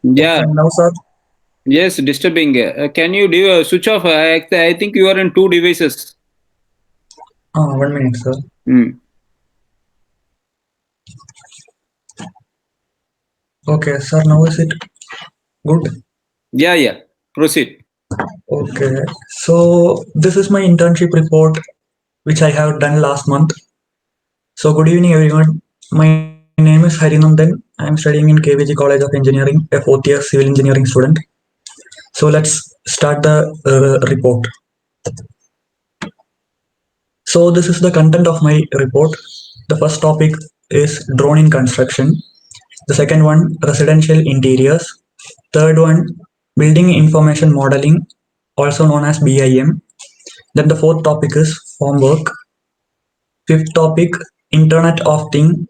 Yeah, Okay, now sir. yes, disturbing. Can you do a switch off? I think you are in two devices. 1 minute, sir. Hmm. Okay, sir. Now is it good? Yeah, yeah. Proceed. Okay. So this is my internship report, which I have done last month. So good evening, everyone. My name is Harinandan. I am studying in KVG College of Engineering, a fourth year civil engineering student. So let's start the report. So this is the content of my report. The first topic is drone in construction. The second one, residential interiors. Third one, building information modeling, also known as BIM. Then the fourth topic is formwork. Fifth topic, Internet of Things.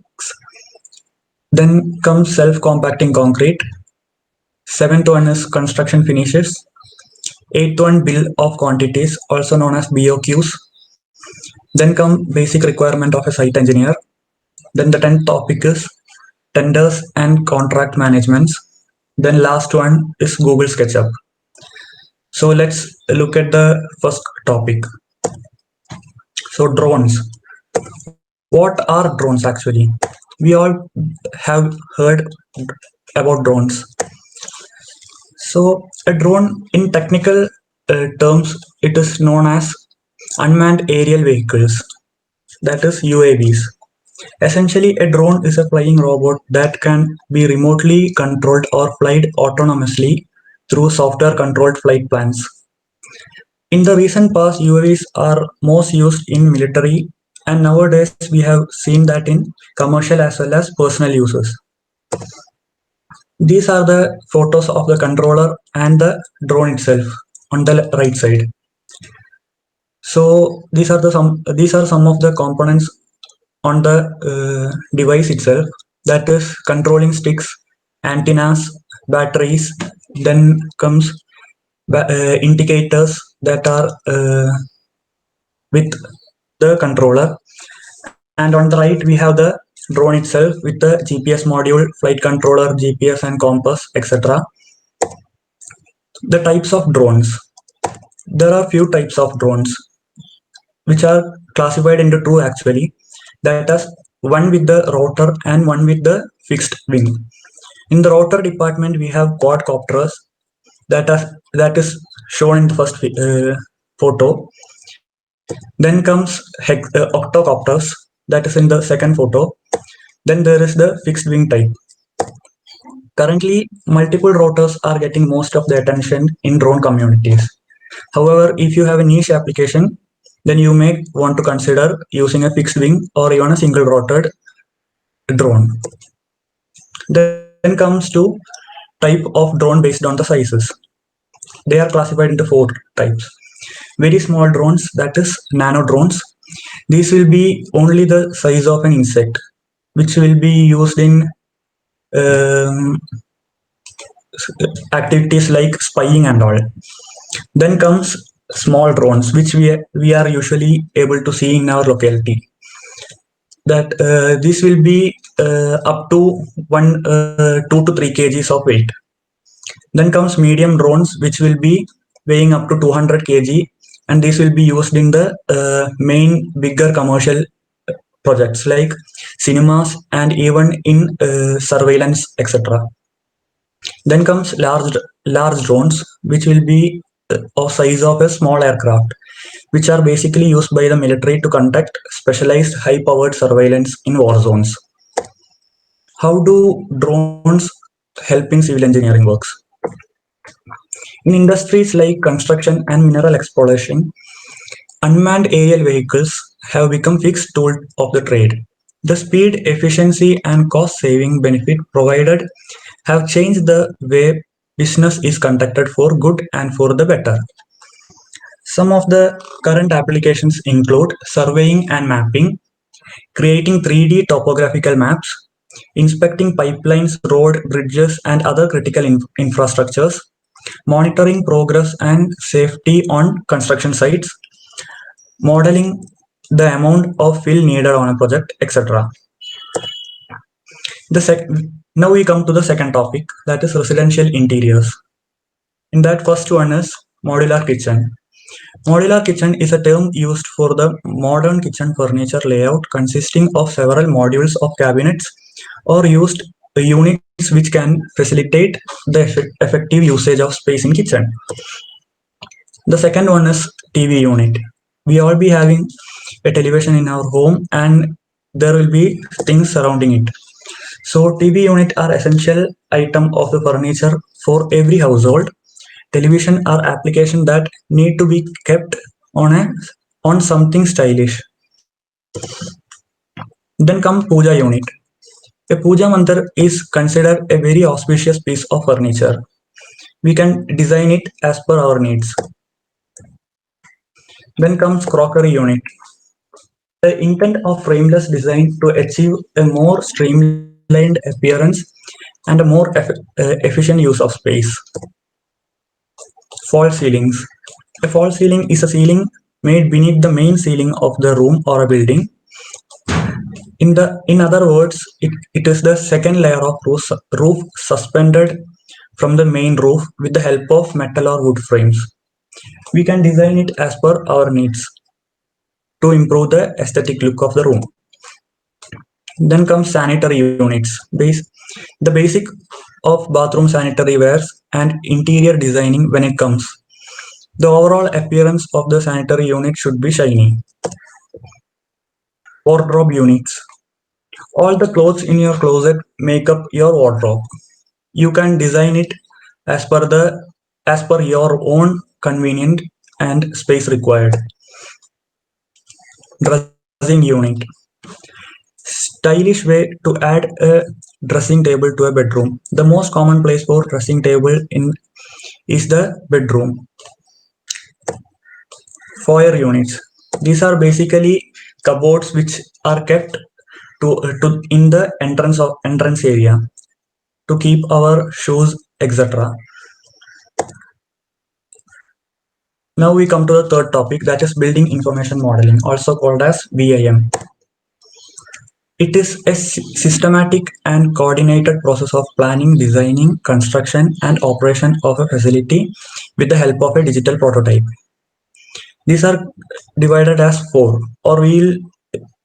Then comes self-compacting concrete. Seventh one is construction finishes. Eighth one, bill of quantities, also known as BOQs. Then come basic requirement of a site engineer. Then the tenth topic is tenders and contract managements. Then last one is Google SketchUp. So let's look at the first topic. So drones. What are drones actually? We all have heard about drones. So a drone in technical terms, it is known as unmanned aerial vehicles, that is UAVs. Essentially, a drone is a flying robot that can be remotely controlled or fly autonomously through software controlled flight plans. In the recent past, UAVs are most used in military, and nowadays we have seen that in commercial as well as personal uses. These are the photos of the controller and the drone itself on the right side. So these are some of the components on the device itself. That is controlling sticks, antennas, batteries. Then comes indicators that are with the controller, and on the right we have the drone itself with the GPS module, flight controller, GPS and compass, etc. The types of drones. There are few types of drones which are classified into two actually. That is one with the rotor and one with the fixed wing. In the rotor department, we have quadcopters that is shown in the first photo. Then comes octocopters that is in the second photo. Then there is the fixed wing type. Currently, multiple rotors are getting most of the attention in drone communities. However, if you have a niche application, then you may want to consider using a fixed wing or even a single rotored drone. Then comes to type of drone based on the sizes. They are classified into four types. Very small drones, that is nano drones. These will be only the size of an insect, which will be used in um, activities like spying and all. Then comes small drones, which we are usually able to see in our locality. That this will be up to 2 to 3 kgs of weight. Then comes medium drones, which will be weighing up to 200 kg, and this will be used in the main bigger commercial projects like cinemas and even in surveillance, etc. Then comes large drones, which will be of size of a small aircraft, which are basically used by the military to conduct specialized high-powered surveillance in war zones. How do drones help in civil engineering works? In industries like construction and mineral exploration, unmanned aerial vehicles have become fixed tool of the trade. The speed, efficiency, and cost saving benefit provided have changed the way business is conducted for good and for the better. Some of the current applications include surveying and mapping, creating 3D topographical maps, inspecting pipelines, road, bridges, and other critical infrastructures, monitoring progress and safety on construction sites, modeling the amount of fill needed on a project, etc. The Now we come to the second topic, that is residential interiors. In that, first one is modular kitchen. Modular kitchen is a term used for the modern kitchen furniture layout consisting of several modules of cabinets or used units which can facilitate the effective usage of space in kitchen. The second one is TV unit. We all be having a television in our home and there will be things surrounding it. So TV unit are essential item of the furniture for every household. Television are application that need to be kept on a on something stylish. Then comes puja unit. A puja mandir is considered a very auspicious piece of furniture. We can design it as per our needs. Then comes crockery unit. The intent of frameless design to achieve a more streamlined appearance and a more efficient use of space. False ceilings. A false ceiling is a ceiling made beneath the main ceiling of the room or a building. In other words, it is the second layer of roof suspended from the main roof with the help of metal or wood frames. We can design it as per our needs to improve the aesthetic look of the room. Then comes sanitary units. The basic of bathroom sanitary wares and interior designing when it comes. The overall appearance of the sanitary unit should be shiny. Wardrobe units. All the clothes in your closet make up your wardrobe. You can design it as per your own convenient and space required. Dressing unit. Stylish way to add a dressing table to a bedroom. The most common place for dressing table in is the bedroom. Foyer units. These are basically cupboards which are kept to in the entrance area to keep our shoes, etc. Now we come to the third topic, that is building information modeling, also called as BIM. It is a systematic and coordinated process of planning, designing, construction, and operation of a facility with the help of a digital prototype. These are divided as four, or we'll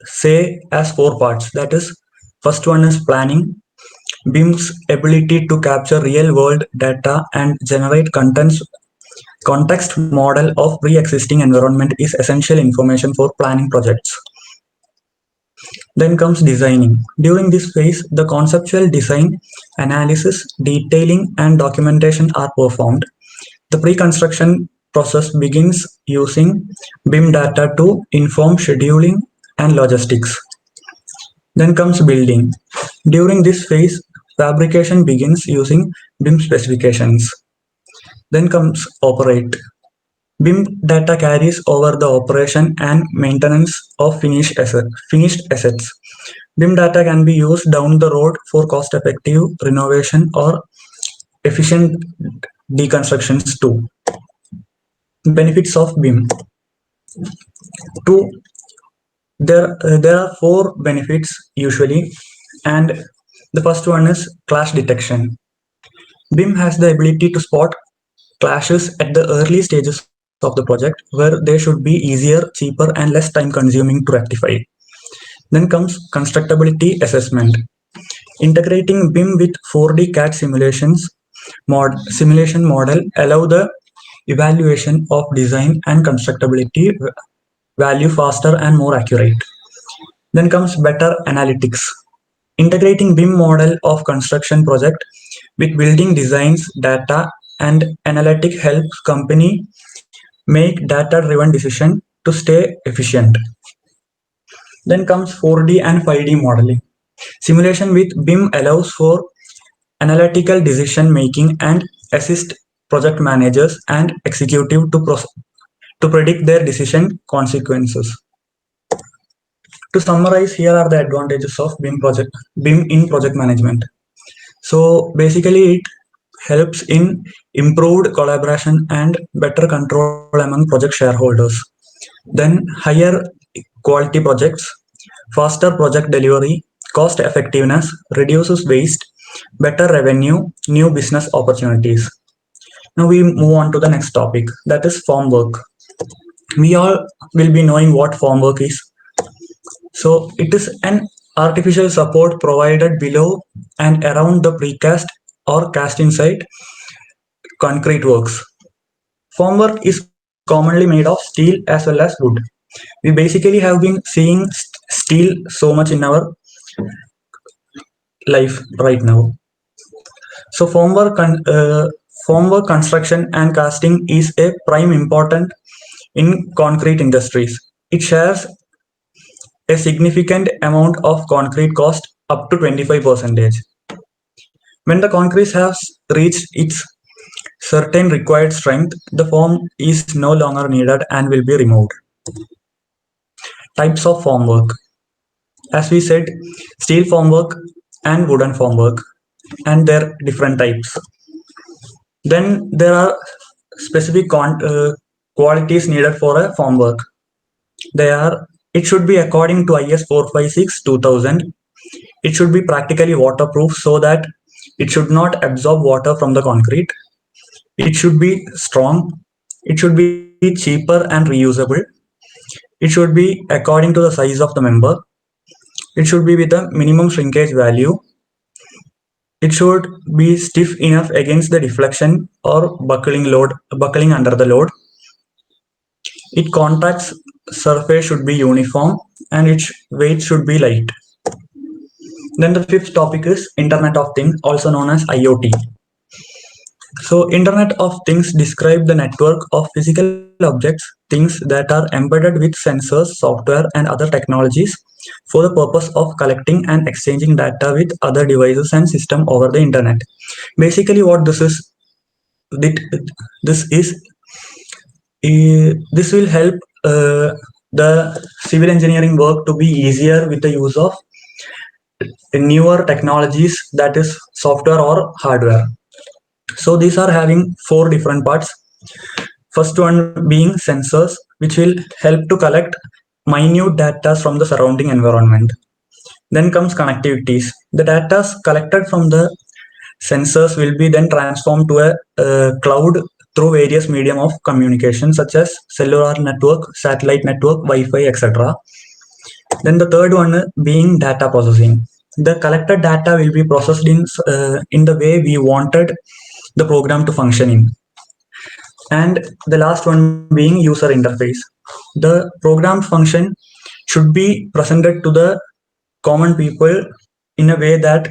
say as four parts. That is, first one is planning. BIM's ability to capture real world data and generate context model of pre-existing environment is essential information for planning projects. Then comes designing. During this phase, the conceptual design, analysis, detailing, and documentation are performed. The pre-construction process begins using BIM data to inform scheduling and logistics. Then comes building. During this phase, fabrication begins using BIM specifications. Then comes operate. BIM data carries over the operation and maintenance of finished assets. BIM data can be used down the road for cost-effective renovation or efficient deconstructions too. Benefits of BIM. Two, there are four benefits usually, and the first one is clash detection. BIM has the ability to spot clashes at the early stages of the project where they should be easier, cheaper, and less time consuming to rectify. Then comes constructability assessment. Integrating BIM with 4D CAD simulation model allow the evaluation of design and constructability value faster and more accurate. Then comes better analytics. Integrating BIM model of construction project with building designs, data, and analytic helps company make data-driven decision to stay efficient. Then comes 4D and 5D modeling. Simulation with BIM allows for analytical decision making and assist project managers and executive to predict their decision consequences. To summarize, here are the advantages of BIM in project management. So basically it helps in improved collaboration and better control among project shareholders. Then higher quality projects, faster project delivery, cost effectiveness, reduces waste, better revenue, new business opportunities. Now we move on to the next topic, that is formwork. We all will be knowing what formwork is. So it is an artificial support provided below and around the precast or cast inside concrete works. Formwork is commonly made of steel as well as wood. We basically have been seeing steel so much in our life right now. So formwork construction and casting is a prime important in concrete industries. It shares a significant amount of concrete cost up to 25%. When the concrete has reached its certain required strength, the form is no longer needed and will be removed. Types of formwork. As we said, steel formwork and wooden formwork, and their different types. Then there are specific qualities needed for a formwork. They are, it should be according to IS 456 2000. It should be practically waterproof so that it should not absorb water from the concrete. It should be strong. It should be cheaper and reusable. It should be according to the size of the member. It should be with a minimum shrinkage value. It should be stiff enough against the deflection or buckling under the load. Its contact surface should be uniform and its weight should be light. Then the fifth topic is Internet of Things, also known as IoT. So Internet of Things describe the network of physical objects, things that are embedded with sensors, software, and other technologies for the purpose of collecting and exchanging data with other devices and system over the internet. Basically, what this is this will help the civil engineering work to be easier with the use of newer technologies, that is software or hardware. So these are having four different parts. First one being sensors, which will help to collect minute data from the surrounding environment. Then comes connectivities. The data collected from the sensors will be then transformed to a cloud through various medium of communication such as cellular network, satellite network, Wi-Fi, etc. Then the third one being data processing. The collected data will be processed in the way we wanted the program to function in. And the last one being user interface. The program function should be presented to the common people in a way that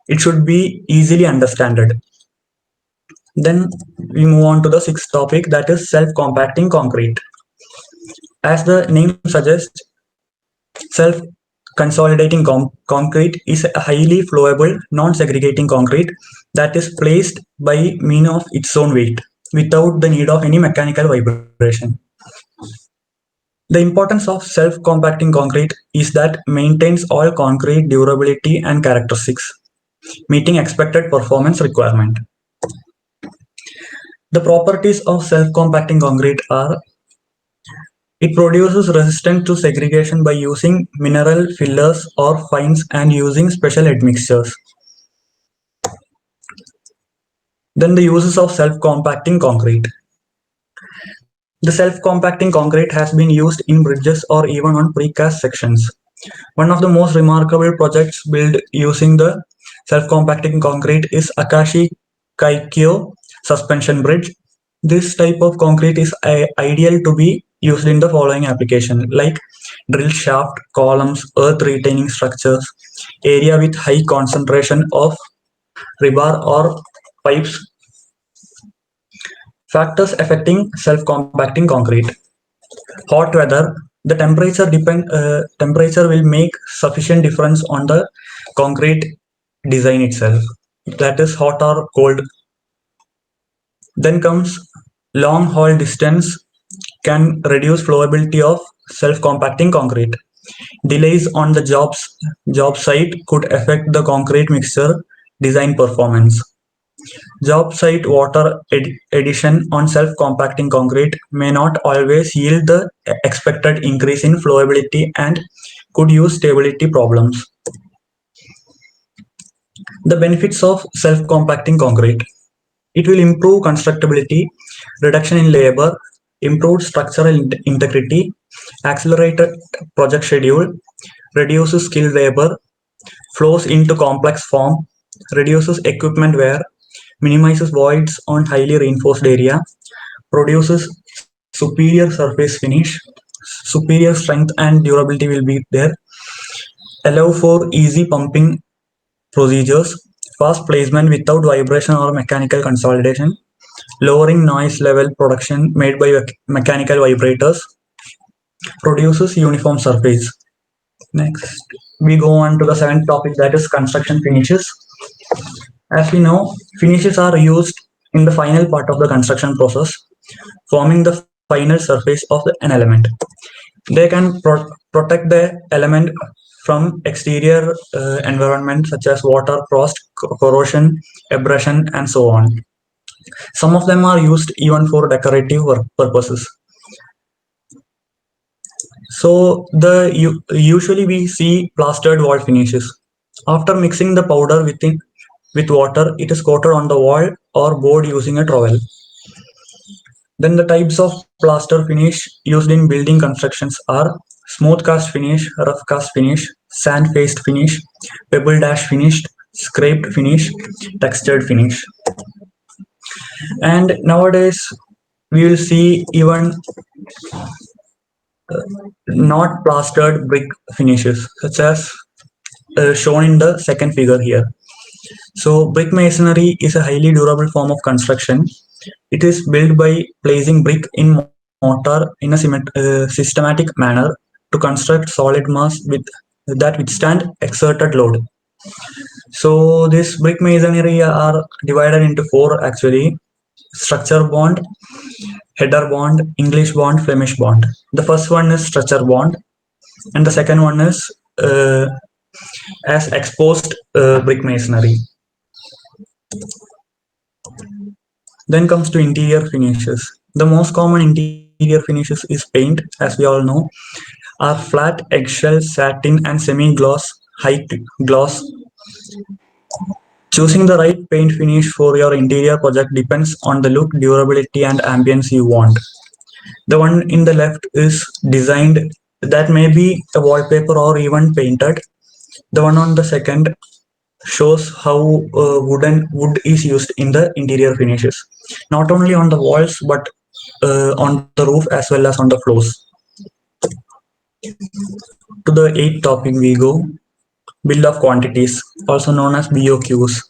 it should be easily understood. Then we move on to the sixth topic, that is self-compacting concrete. As the name suggests, self-consolidating concrete is a highly flowable, non-segregating concrete that is placed by means of its own weight without the need of any mechanical vibration. The importance of self-compacting concrete is that maintains all concrete durability and characteristics, meeting expected performance requirement. The properties of self-compacting concrete are: it produces resistance to segregation by using mineral fillers or fines and using special admixtures. Then the uses of self-compacting concrete. The self-compacting concrete has been used in bridges or even on precast sections. One of the most remarkable projects built using the self-compacting concrete is Akashi Kaikyo Suspension Bridge. This type of concrete is ideal to be used in the following application, like drill shaft, columns, earth retaining structures, area with high concentration of rebar or pipes. Factors affecting self-compacting concrete. Hot weather, the temperature will make sufficient difference on the concrete design itself, that is hot or cold. Then comes long haul distance can reduce flowability of self-compacting concrete. Delays on the job site could affect the concrete mixture design performance. Job site water addition on self-compacting concrete may not always yield the expected increase in flowability and could use stability problems. The benefits of self-compacting concrete. It will improve constructability, reduction in labor, improved structural integrity, accelerated project schedule, reduces skilled labor, flows into complex form, reduces equipment wear, minimizes voids on highly reinforced area, produces superior surface finish, superior strength and durability will be there, allow for easy pumping procedures, fast placement without vibration or mechanical consolidation, lowering noise level production made by mechanical vibrators, produces uniform surface. Next, we go on to the seventh topic, that is construction finishes. As we know, finishes are used in the final part of the construction process, forming the final surface of an element. They can protect the element from exterior environment such as water, frost, corrosion, abrasion, and so on. Some of them are used even for decorative purposes. So usually we see plastered wall finishes. After mixing the powder with water, it is coated on the wall or board using a trowel. Then the types of plaster finish used in building constructions are smooth cast finish, rough cast finish, sand faced finish, pebble dash finished, scraped finish, textured finish. And nowadays we will see even not plastered brick finishes, such as shown in the second figure here. So brick masonry is a highly durable form of construction. It is built by placing brick in mortar in a systematic manner to construct solid mass that withstand exerted load. So this brick masonry are divided into four actually: structure bond, header bond, English bond, Flemish bond. The first one is structure bond, and the second one is as exposed brick masonry. Then comes to interior finishes. The most common interior finishes is paint, as we all know, are flat, eggshell, satin, and semi-gloss, high gloss. Choosing the right paint finish for your interior project depends on the look, durability, and ambience you want. The one in the left is designed, that may be a wallpaper or even painted. The one on the second shows how wood is used in the interior finishes, not only on the walls but on the roof as well as on the floors. To the eighth topic we go, bill of quantities, also known as BOQs.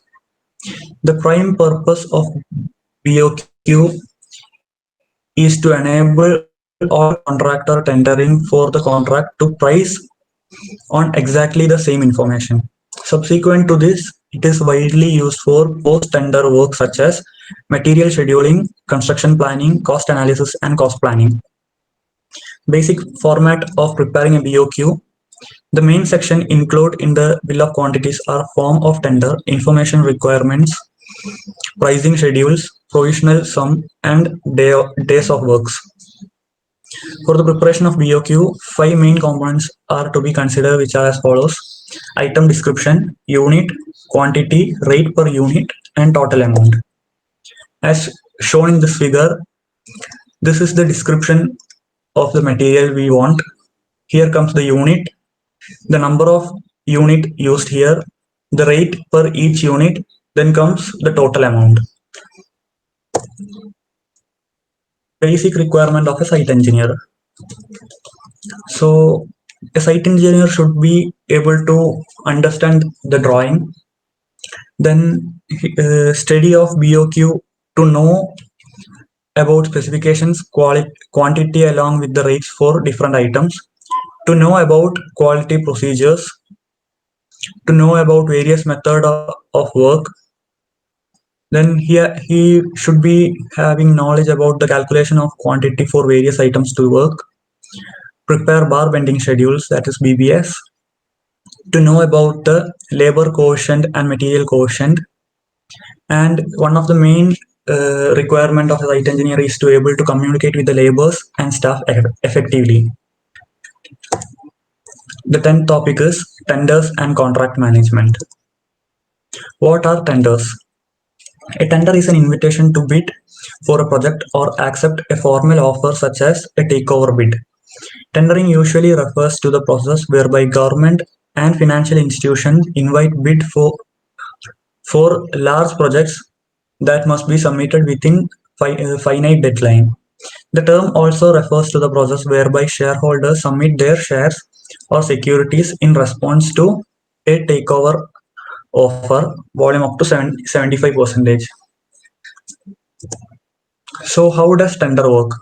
The prime purpose of BOQ is to enable all contractor tendering for the contract to price on exactly the same information. Subsequent to this, it is widely used for post-tender work such as material scheduling, construction planning, cost analysis, and cost planning. Basic format of preparing a BOQ. The main section included in the bill of quantities are form of tender, information requirements, pricing schedules, provisional sum, and days of works. For the preparation of BOQ, five main components are to be considered, which are as follows: item description, unit, quantity, rate per unit, and total amount. As shown in this figure, this is the description of the material we want. Here comes the unit, the number of unit used here, the rate per each unit, then comes the total amount. Basic requirement of a site engineer. So a site engineer should be able to understand the drawing, then study of BOQ to know about specifications, quantity along with the rates for different items, to know about quality procedures, to know about various method of work. Then here he should be having knowledge about the calculation of quantity for various items to work, prepare bar bending schedules, that is BBS, to know about the labor quotient and material quotient. And one of the main requirement of a site engineer is to able to communicate with the laborers and staff effectively. The 10th topic is tenders and contract management. What are tenders? A tender is an invitation to bid for a project or accept a formal offer such as a takeover bid. Tendering usually refers to the process whereby government and financial institutions invite bid for large projects that must be submitted within a finite deadline. The term also refers to the process whereby shareholders submit their shares or securities in response to a takeover offer, volume up to 75%. So, how does tender work?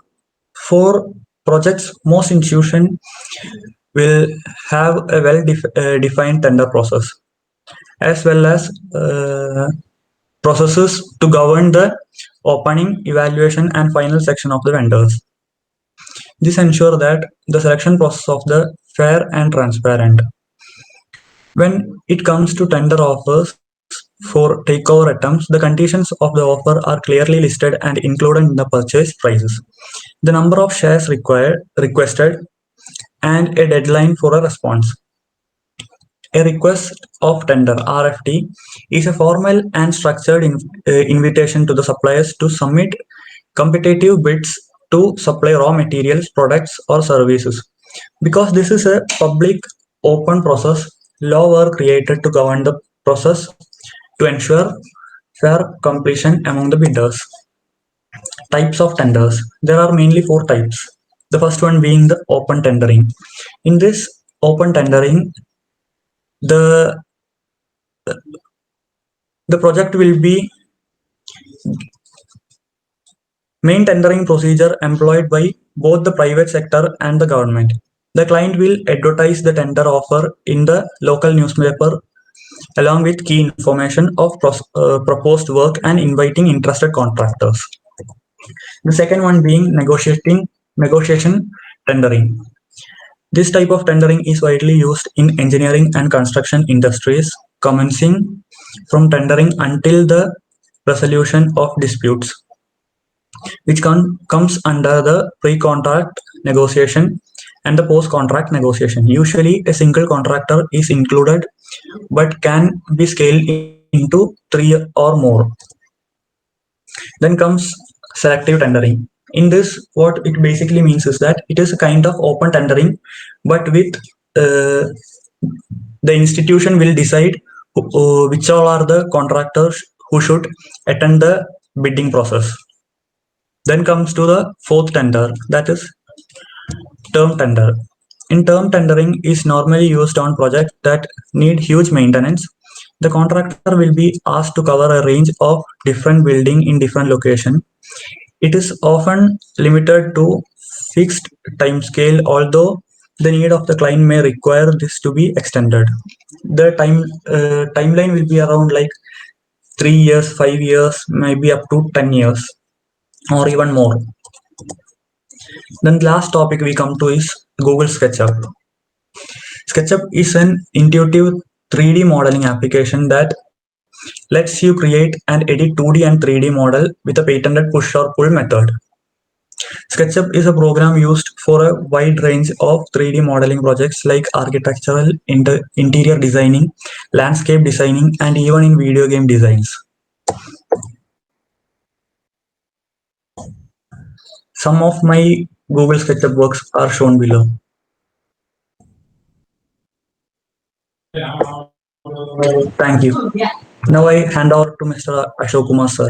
For projects, most institutions will have a defined tender process as well as processes to govern the opening, evaluation, and final section of the vendors. This ensures that the selection process of the fair and transparent. When it comes to tender offers for takeover attempts, the conditions of the offer are clearly listed and included in the purchase prices. The number of shares requested, and a deadline for a response. A request of tender (RFT) is a formal and structured invitation to the suppliers to submit competitive bids to supply raw materials, products, or services. Because this is a public, open process, law were created to govern the process to ensure fair competition among the bidders. Types of tenders. There are mainly four types. The first one being the open tendering. In this open tendering, the the project will be main tendering procedure employed by both the private sector and the government. The client will advertise the tender offer in the local newspaper along with key information of proposed work and inviting interested contractors. The second one being negotiation tendering. This type of tendering is widely used in engineering and construction industries, commencing from tendering until the resolution of disputes, which comes under the pre-contract negotiation and the post-contract negotiation. Usually, a single contractor is included, but can be scaled into three or more. Then comes selective tendering. In this, what it basically means is that it is a kind of open tendering, but with uh, the institution will decide which all are the contractors who should attend the bidding process. Then comes to the fourth tender, that is term tender. In term tendering is normally used on projects that need huge maintenance. The contractor will be asked to cover a range of different building in different location. It is often limited to fixed time scale, although the need of the client may require this to be extended. The timeline will be around like 3 years, 5 years, maybe up to 10 years or even more. Then the last topic we come to is Google SketchUp. SketchUp is an intuitive 3D modeling application that lets you create and edit 2D and 3D model with a patented push or pull method. SketchUp is a program used for a wide range of 3D modeling projects like architectural, interior designing, landscape designing, and even in video game designs. Some of my Google SketchUp works are shown below. Thank you. Now I hand over to Mr. Ashok Kumar sir.